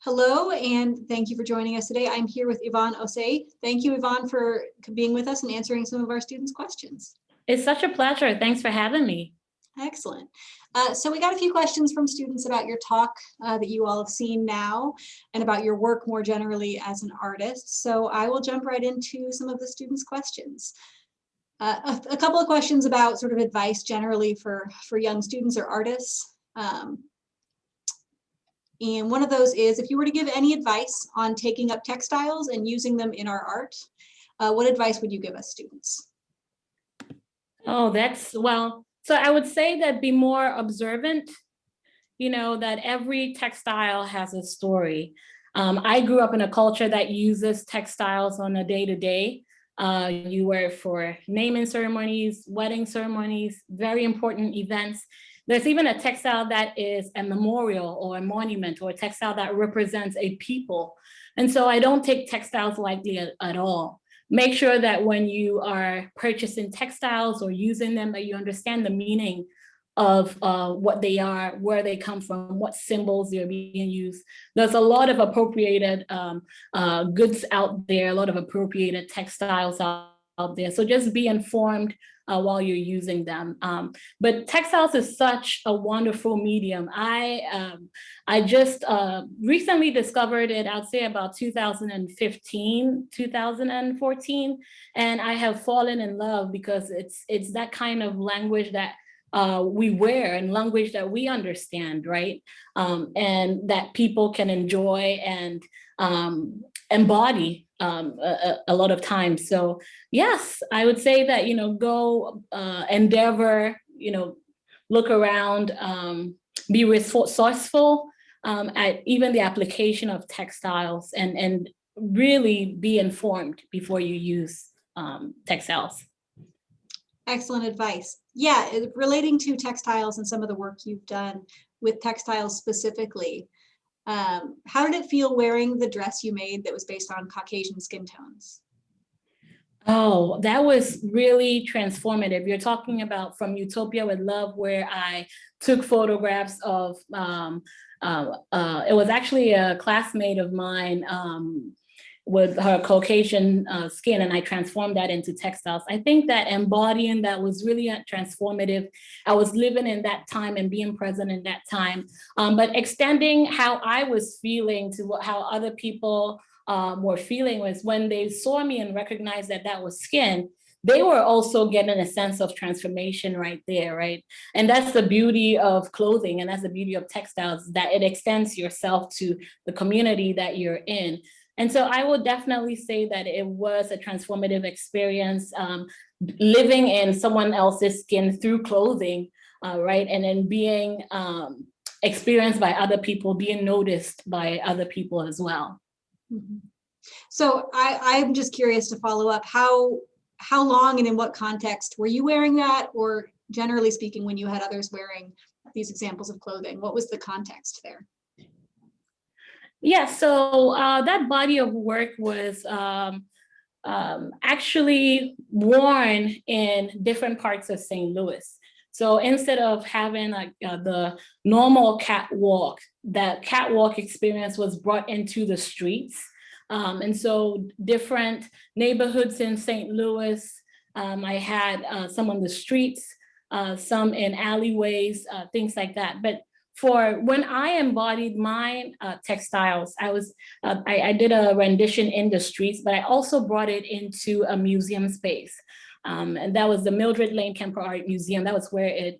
Hello, and thank you for joining us today. I'm here with Yvonne Osei. Thank you, Yvonne, for being with us and answering some of our students' questions. It's such a pleasure. Thanks for having me. Excellent. So we got a few questions from students about your talk that you all have seen now and about your work more generally as an artist. So I will jump right into some of the students' questions. A couple of questions about sort of advice generally for young students or artists. And one of those is, if you were to give any advice on taking up textiles and using them in our art, what advice would you give us students? Oh, so I would say that be more observant, that every textile has a story. I grew up in a culture that uses textiles on a day-to-day. You wear it for naming ceremonies, wedding ceremonies, very important events. There's even a textile that is a memorial or a monument, or a textile that represents a people. And so I don't take textiles lightly at all. Make sure that when you are purchasing textiles or using them, that you understand the meaning of what they are, where they come from, what symbols they're being used. There's a lot of appropriated goods out there, a lot of appropriated textiles out there. So just be informed while you're using them. But textiles is such a wonderful medium. I just recently discovered it, I'd say about 2015, 2014, and I have fallen in love because it's that kind of language that we wear and language that we understand, right? And that people can enjoy and embody a lot of times. So yes, I would say that, go endeavor, look around, be resourceful at even the application of textiles, and really be informed before you use textiles. Excellent advice. Yeah, relating to textiles and some of the work you've done with textiles specifically, how did it feel wearing the dress you made that was based on Caucasian skin tones? Oh, that was really transformative. You're talking about From Utopia with Love, where I took photographs of, it was actually a classmate of mine with her Caucasian skin, and I transformed that into textiles. I think that embodying that was really transformative. I was living in that time and being present in that time, but extending how I was feeling to how other people were feeling was when they saw me and recognized that that was skin, they were also getting a sense of transformation right there, right? And that's the beauty of clothing, and that's the beauty of textiles, that it extends yourself to the community that you're in. And so I will definitely say that it was a transformative experience, living in someone else's skin through clothing, right? And then being experienced by other people, being noticed by other people as well. Mm-hmm. So I'm just curious to follow up, how long and in what context were you wearing that? Or generally speaking, when you had others wearing these examples of clothing, what was the context there? Yeah, so that body of work was actually worn in different parts of St. Louis. So instead of having like the normal catwalk, that catwalk experience was brought into the streets. And so different neighborhoods in St. Louis, I had some on the streets, some in alleyways, things like that. But for when I embodied my textiles, I did a rendition in the streets, but I also brought it into a museum space. And that was the Mildred Lane Kemper Art Museum. That was where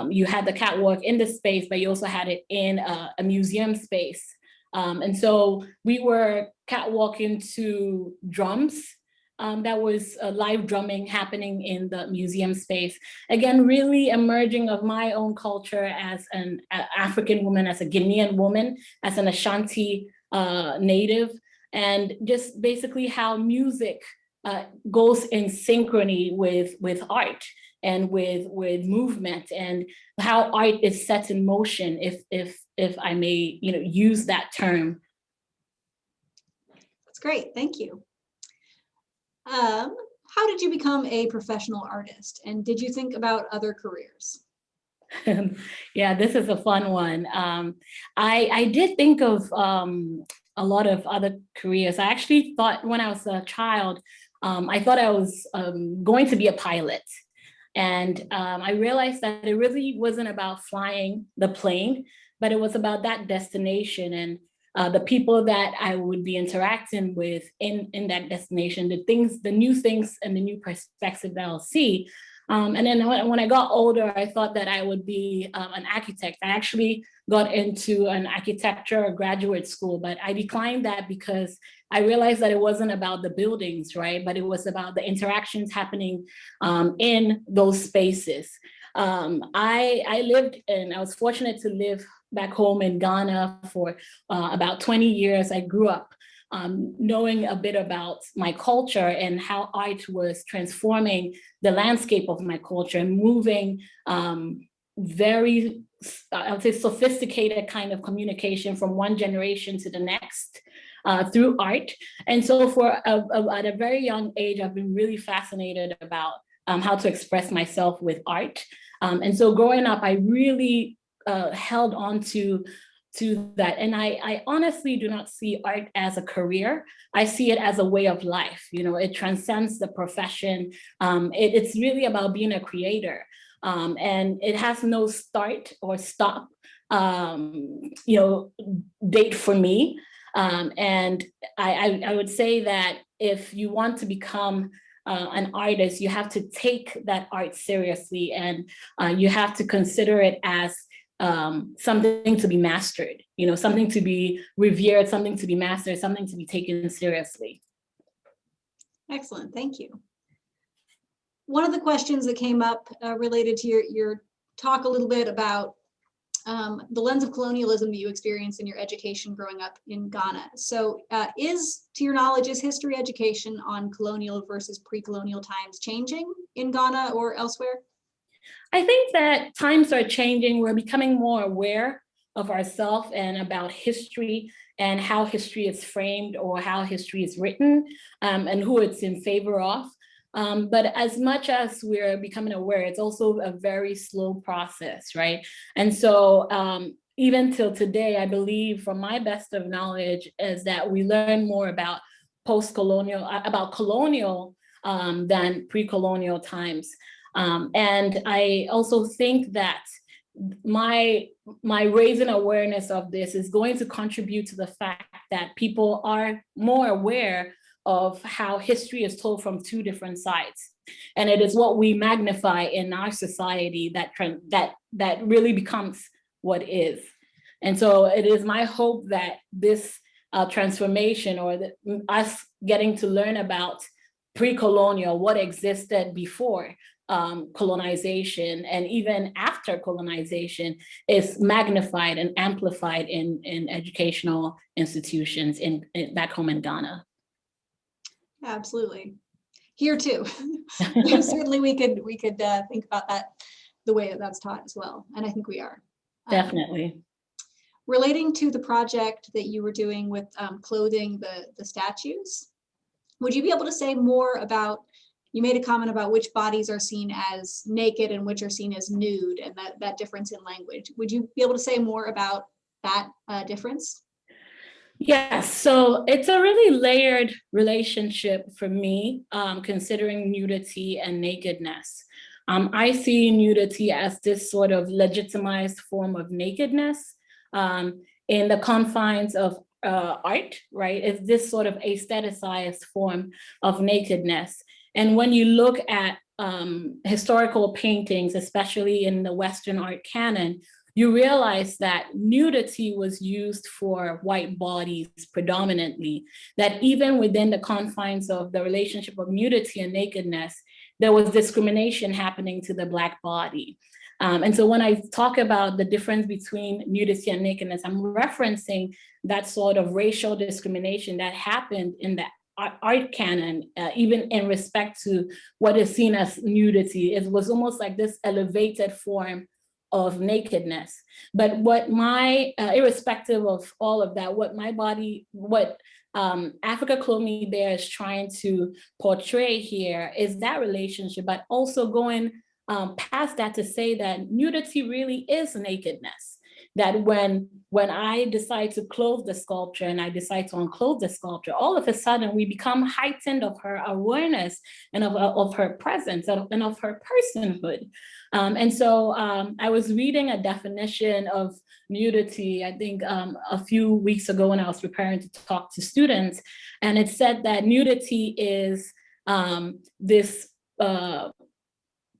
you had the catwalk in the space, but you also had it in a museum space. And so we were catwalking to drums. That was live drumming happening in the museum space. Again, really emerging of my own culture as an African woman, as a Guinean woman, as an Ashanti native, and just basically how music goes in synchrony with art and with movement, and how art is set in motion, if I may, use that term. That's great, thank you. How did you become a professional artist, and did you think about other careers? Yeah, this is a fun one. I did think of a lot of other careers. I actually thought when I was a child, I thought I was going to be a pilot. And I realized that it really wasn't about flying the plane, but it was about that destination and the people that I would be interacting with in that destination, the things, the new things and the new perspective that I'll see. And then when I got older, I thought that I would be an architect. I actually got into an architecture graduate school, but I declined that because I realized that it wasn't about the buildings, right? But it was about the interactions happening in those spaces. I was fortunate to live back home in Ghana for about 20 years. I grew up knowing a bit about my culture and how art was transforming the landscape of my culture and moving very, I would say, sophisticated kind of communication from one generation to the next through art. And so at a very young age, I've been really fascinated about how to express myself with art. And so growing up, I really held on to that. And I honestly do not see art as a career. I see it as a way of life. You know, it transcends the profession. It's really about being a creator. And it has no start or stop, date for me. And I would say that if you want to become an artist, you have to take that art seriously, and you have to consider it as something to be mastered, something to be revered, something to be mastered, something to be taken seriously. Excellent, thank you. One of the questions that came up related to your talk a little bit about the lens of colonialism that you experienced in your education growing up in Ghana. So to your knowledge, is history education on colonial versus pre-colonial times changing in Ghana or elsewhere? I think that times are changing. We're becoming more aware of ourselves and about history and how history is framed or how history is written and who it's in favor of. But as much as we're becoming aware, it's also a very slow process, right? And so even till today, I believe, from my best of knowledge, is that we learn more about post-colonial, about colonial than pre-colonial times. And I also think that my raising awareness of this is going to contribute to the fact that people are more aware of how history is told from two different sides. And it is what we magnify in our society that really becomes what is. And so it is my hope that this transformation, or us getting to learn about pre-colonial, what existed before colonization and even after colonization, is magnified and amplified in educational institutions back home in Ghana. Absolutely. Here too. Certainly we could think about that the way that's taught as well. And I think we are. Definitely. Relating to the project that you were doing with clothing the statues, would you be able to say more about, you made a comment about which bodies are seen as naked and which are seen as nude, and that difference in language. Would you be able to say more about that difference? Yes, so it's a really layered relationship for me, considering nudity and nakedness. I see nudity as this sort of legitimized form of nakedness in the confines of art, right? It's this sort of aestheticized form of nakedness. And when you look at historical paintings, especially in the Western art canon, you realize that nudity was used for white bodies predominantly, that even within the confines of the relationship of nudity and nakedness, there was discrimination happening to the Black body. And so when I talk about the difference between nudity and nakedness, I'm referencing that sort of racial discrimination that happened in the art canon, even in respect to what is seen as nudity. It was almost like this elevated form of nakedness. But irrespective of all of that, what Africa Clothe Me There is trying to portray here is that relationship, but also going past that to say that nudity really is nakedness. That when I decide to clothe the sculpture and I decide to unclothe the sculpture, all of a sudden we become heightened of her awareness and of her presence and of her personhood. And so I was reading a definition of nudity, I think a few weeks ago when I was preparing to talk to students, and it said that nudity is this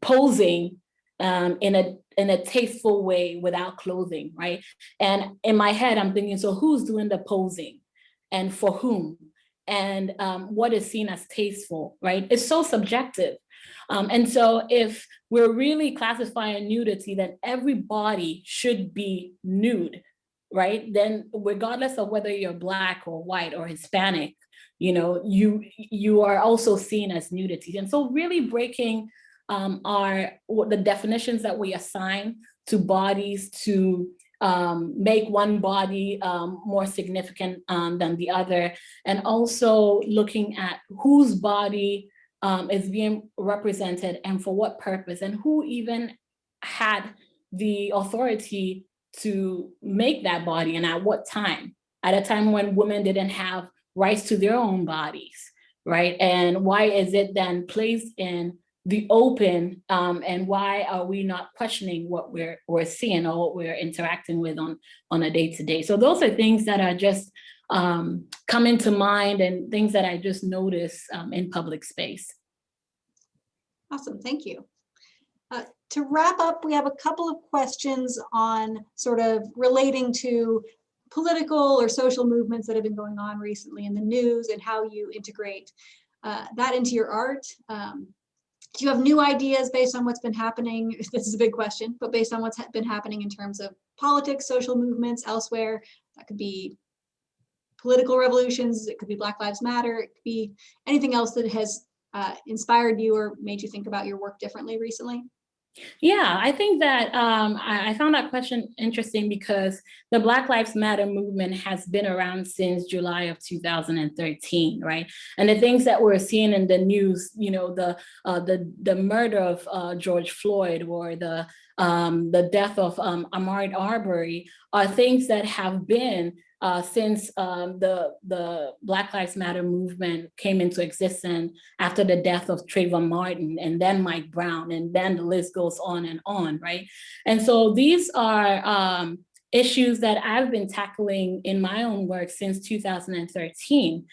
posing in a tasteful way without clothing, right? And in my head, I'm thinking, so who's doing the posing, and for whom, and what is seen as tasteful, right? It's so subjective. And so if we're really classifying nudity, then every body should be nude, right? Then regardless of whether you're Black or white or Hispanic, you are also seen as nudity. And so really breaking the definitions that we assign to bodies to make one body more significant than the other, and also looking at whose body is being represented and for what purpose, and who even had the authority to make that body and at what time, at a time when women didn't have rights to their own bodies, right? And why is it then placed in the open, and why are we not questioning what we're seeing or what we're interacting with on a day-to-day? So those are things that are just coming to mind, and things that I just notice in public space. Awesome, thank you. To wrap up, we have a couple of questions on sort of relating to political or social movements that have been going on recently in the news, and how you integrate that into your art. Do you have new ideas based on what's been happening? This is a big question, but based on what's been happening in terms of politics, social movements elsewhere, that could be political revolutions, it could be Black Lives Matter, it could be anything else that has inspired you or made you think about your work differently recently? Yeah, I think that I found that question interesting because the Black Lives Matter movement has been around since July of 2013, right? And the things that we're seeing in the news, the murder of George Floyd, or the death of Ahmaud Arbery, are things that have been since the Black Lives Matter movement came into existence after the death of Trayvon Martin, and then Mike Brown, and then the list goes on, right? And so these are issues that I've been tackling in my own work since 2013.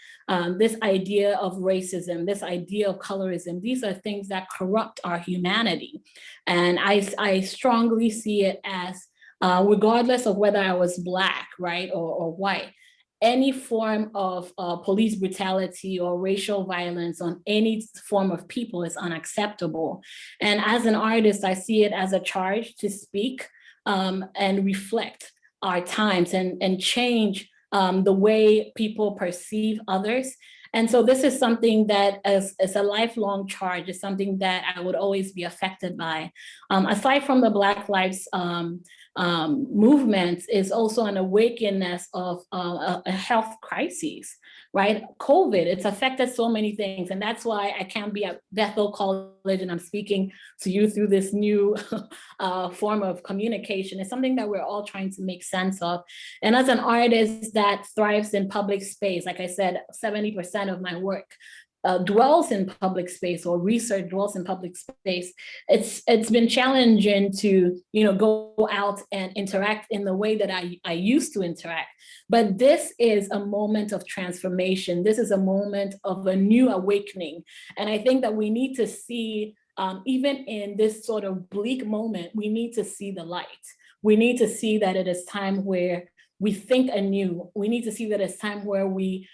This idea of racism, this idea of colorism, these are things that corrupt our humanity. And I strongly see it as regardless of whether I was Black, right, or white, any form of police brutality or racial violence on any form of people is unacceptable. And as an artist, I see it as a charge to speak and reflect our times and change the way people perceive others. And so this is something that is a lifelong charge. It's something that I would always be affected by. Aside from the Black Lives movement, is also an awakeness of a health crisis, right? COVID, it's affected so many things. And that's why I can't be at Bethel College and I'm speaking to you through this new form of communication. It's something that we're all trying to make sense of. And as an artist that thrives in public space, like I said, 70% of my work dwells in public space, or research dwells in public space. It's been challenging to go out and interact in the way that I used to interact. But this is a moment of transformation. This is a moment of a new awakening. And I think that we need to see, even in this sort of bleak moment, we need to see the light. We need to see that it is time where we think anew. We need to see that it's time where we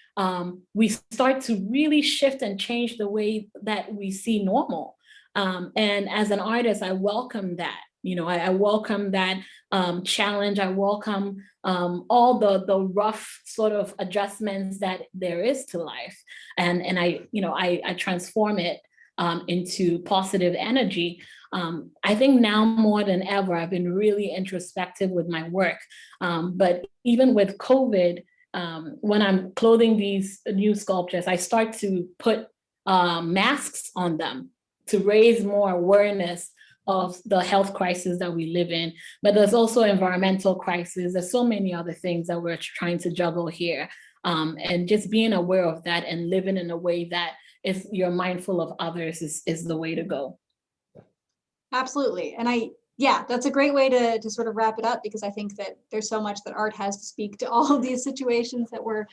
start to really shift and change the way that we see normal. And as an artist, I welcome that. I welcome that challenge. I welcome all the rough sort of adjustments that there is to life, and I transform it into positive energy. I think now more than ever, I've been really introspective with my work. But even with COVID, when I'm clothing these new sculptures, I start to put masks on them to raise more awareness of the health crisis that we live in, but there's also environmental crisis. There's so many other things that we're trying to juggle here. And just being aware of that and living in a way that if you're mindful of others is the way to go. Absolutely. And yeah, that's a great way to sort of wrap it up, because I think that there's so much that art has to speak to all of these situations that we're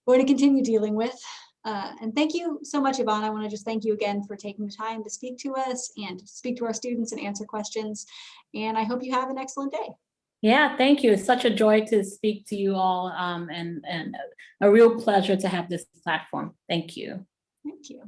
going to continue dealing with. And thank you so much, Yvonne. I want to just thank you again for taking the time to speak to us and speak to our students and answer questions. And I hope you have an excellent day. Yeah, thank you. It's such a joy to speak to you all, and a real pleasure to have this platform. Thank you. Thank you.